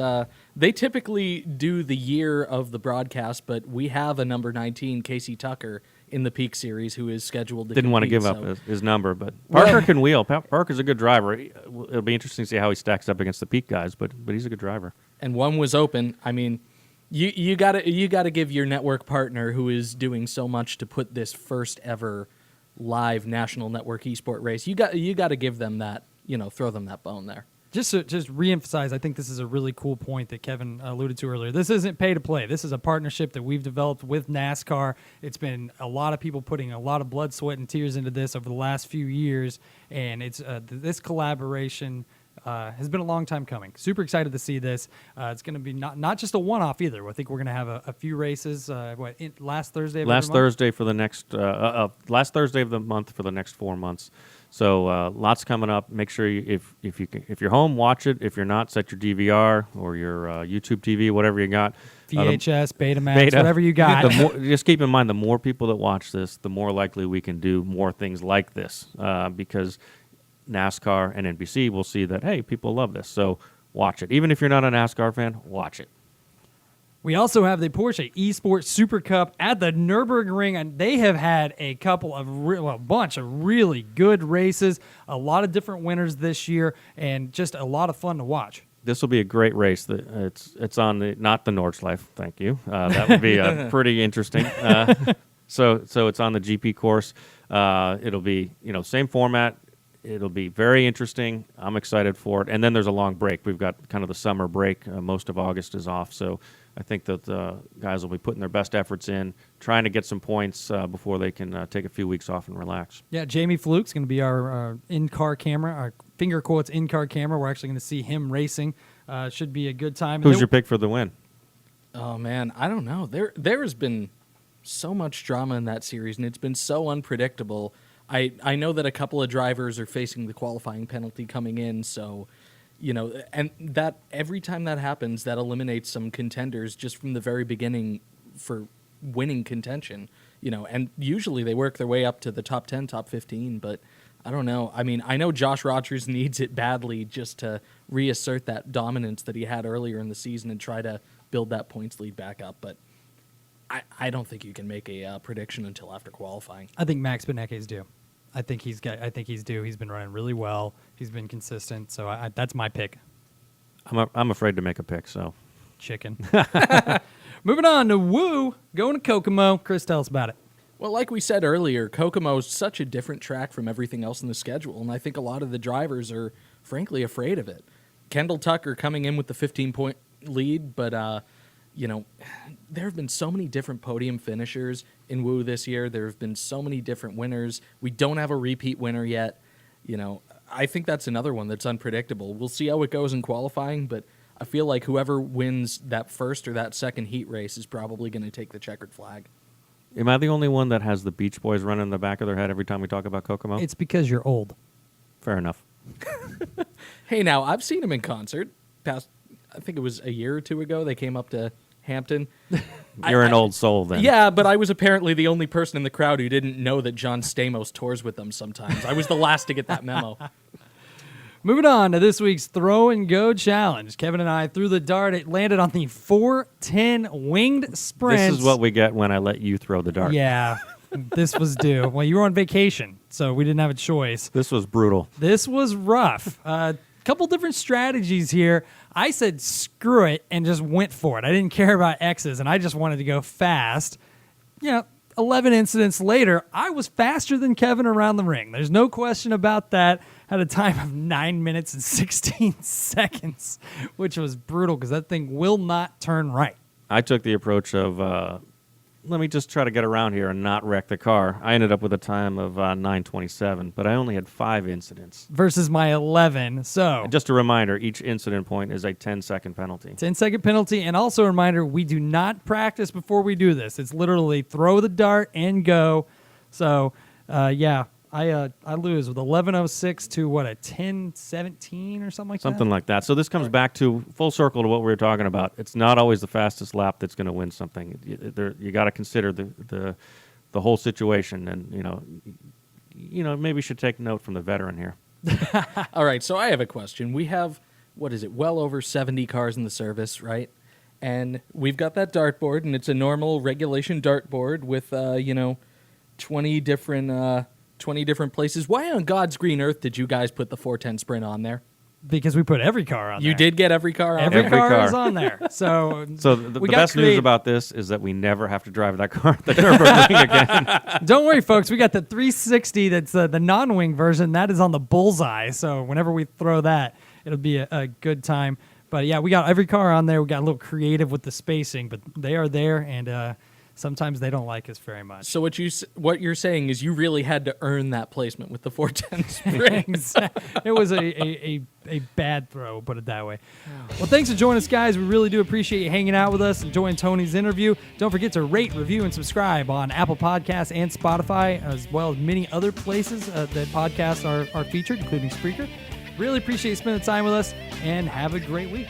C: they typically do the year of the broadcast, but we have a number 19, Casey Tucker, in the Peak Series who is scheduled to
B: Didn't want to give up his number, but Parker can wheel. Parker's a good driver. It'll be interesting to see how he stacks up against the Peak guys, but he's a good driver.
C: And one was open. I mean, you gotta give your network partner who is doing so much to put this first ever live national network esport race. You got to give them that, throw them that bone there.
A: Just to reemphasize, I think this is a really cool point that Kevin alluded to earlier. This isn't pay to play. This is a partnership that we've developed with NASCAR. It's been a lot of people putting a lot of blood, sweat, and tears into this over the last few years, and it's this collaboration has been a long time coming. Super excited to see this. It's going to be not just a one-off either. I think we're going to have a few races. Last Thursday?
B: Last Thursday for the next last Thursday of the month for the next 4 months. So lots coming up. Make sure if you're home, watch it. If you're not, set your DVR or your YouTube TV, whatever you got.
A: VHS, Betamax, whatever you got.
B: Just keep in mind, the more people that watch this, the more likely we can do more things like this because NASCAR and NBC will see that, hey, people love this. So watch it. Even if you're not a NASCAR fan, watch it.
A: We also have the Porsche Esports Super Cup at the Nurburgring, and they have had a bunch of really good races, a lot of different winners this year, and just a lot of fun to watch.
B: This will be a great race. It's on not the Nordschleife. Thank you. That would be pretty interesting. So it's on the GP course. It'll be same format. It'll be very interesting. I'm excited for it. And then there's a long break. We've got kind of the summer break. Most of August is off. So I think that guys will be putting their best efforts in, trying to get some points before they can take a few weeks off and relax.
A: Yeah, Jamie Fluke's going to be our in-car camera, our finger quotes in-car camera. We're actually going to see him racing. Should be a good time.
B: Who's your pick for the win?
C: Oh, man, I don't know. There has been so much drama in that series, and it's been so unpredictable. I know that a couple of drivers are facing the qualifying penalty coming in, so, and that every time that happens, that eliminates some contenders just from the very beginning for winning contention, and usually they work their way up to the top 10, top 15, but I don't know. I mean, I know Josh Rogers needs it badly just to reassert that dominance that he had earlier in the season and try to build that points lead back up, but I don't think you can make a prediction until after qualifying.
A: I think Max Benecke's due. I think he's due. He's been running really well. He's been consistent. So that's my pick.
B: I'm afraid to make a pick. So
A: chicken. Moving on to Woo, going to Kokomo. Chris, tell us about it.
C: Well, like we said earlier, Kokomo is such a different track from everything else in the schedule, and I think a lot of the drivers are frankly afraid of it. Kendall Tucker coming in with the 15-point lead, but there have been so many different podium finishers in Woo this year. There have been so many different winners. We don't have a repeat winner yet. I think that's another one that's unpredictable. We'll see how it goes in qualifying, but I feel like whoever wins that first or that second heat race is probably going to take the checkered flag.
B: Am I the only one that has the Beach Boys running in the back of their head every time we talk about Kokomo?
A: It's because you're old.
B: Fair enough.
C: Hey, now, I've seen them in concert. I think it was a year or two ago. They came up to Hampton.
B: You're an old soul then.
C: Yeah, but I was apparently the only person in the crowd who didn't know that John Stamos tours with them sometimes. I was the last to get that memo.
A: Moving on to this week's Throw and Go Challenge. Kevin and I threw the dart. It landed on the 410 winged sprint.
B: This is what we get when I let you throw the dart.
A: Yeah, this was due. Well, you were on vacation, so we didn't have a choice.
B: This was brutal.
A: This was rough. Couple different strategies here. I said screw it and just went for it. I didn't care about X's, and I just wanted to go fast. 11 incidents later, I was faster than Kevin around the ring. There's no question about that. Had a time of 9 minutes and 16 seconds, which was brutal because that thing will not turn right.
B: I took the approach of, let me just try to get around here and not wreck the car. I ended up with a time of 9:27, but I only had 5 incidents.
A: Versus my 11. So
B: And just a reminder, each incident point is a 10-second penalty.
A: 10-second penalty, and also a reminder, we do not practice before we do this. It's literally throw the dart and go. So, I lose with 11:06 to, a 10:17 or something like that?
B: Something like that. So this comes back to full circle to what we were talking about. It's not always the fastest lap that's going to win something. You got to consider the whole situation, and maybe we should take note from the veteran here.
C: All right, so I have a question. We have, well over 70 cars in the service, right? And we've got that dartboard, and it's a normal regulation dartboard with 20 different places. Why on God's green earth did you guys put the 410 Sprint on there?
A: Because we put every car on there.
C: You did get every car on
A: Every
C: there?
A: car is on there. So
B: the best news about this is that we never have to drive that car at the Nurburgring again.
A: Don't worry, folks. We got the 360 that's the non-wing version. That is on the bullseye. So whenever we throw that, it'll be a good time. But, yeah, we got every car on there. We got a little creative with the spacing, but they are there, and sometimes they don't like us very much.
C: So what you're saying is you really had to earn that placement with the 410 Sprint.
A: It was a bad throw, put it that way. Well, thanks for joining us, guys. We really do appreciate you hanging out with us, enjoying Tony's interview. Don't forget to rate, review, and subscribe on Apple Podcasts and Spotify, as well as many other places that podcasts are featured, including Spreaker. Really appreciate you spending time with us, and have a great week.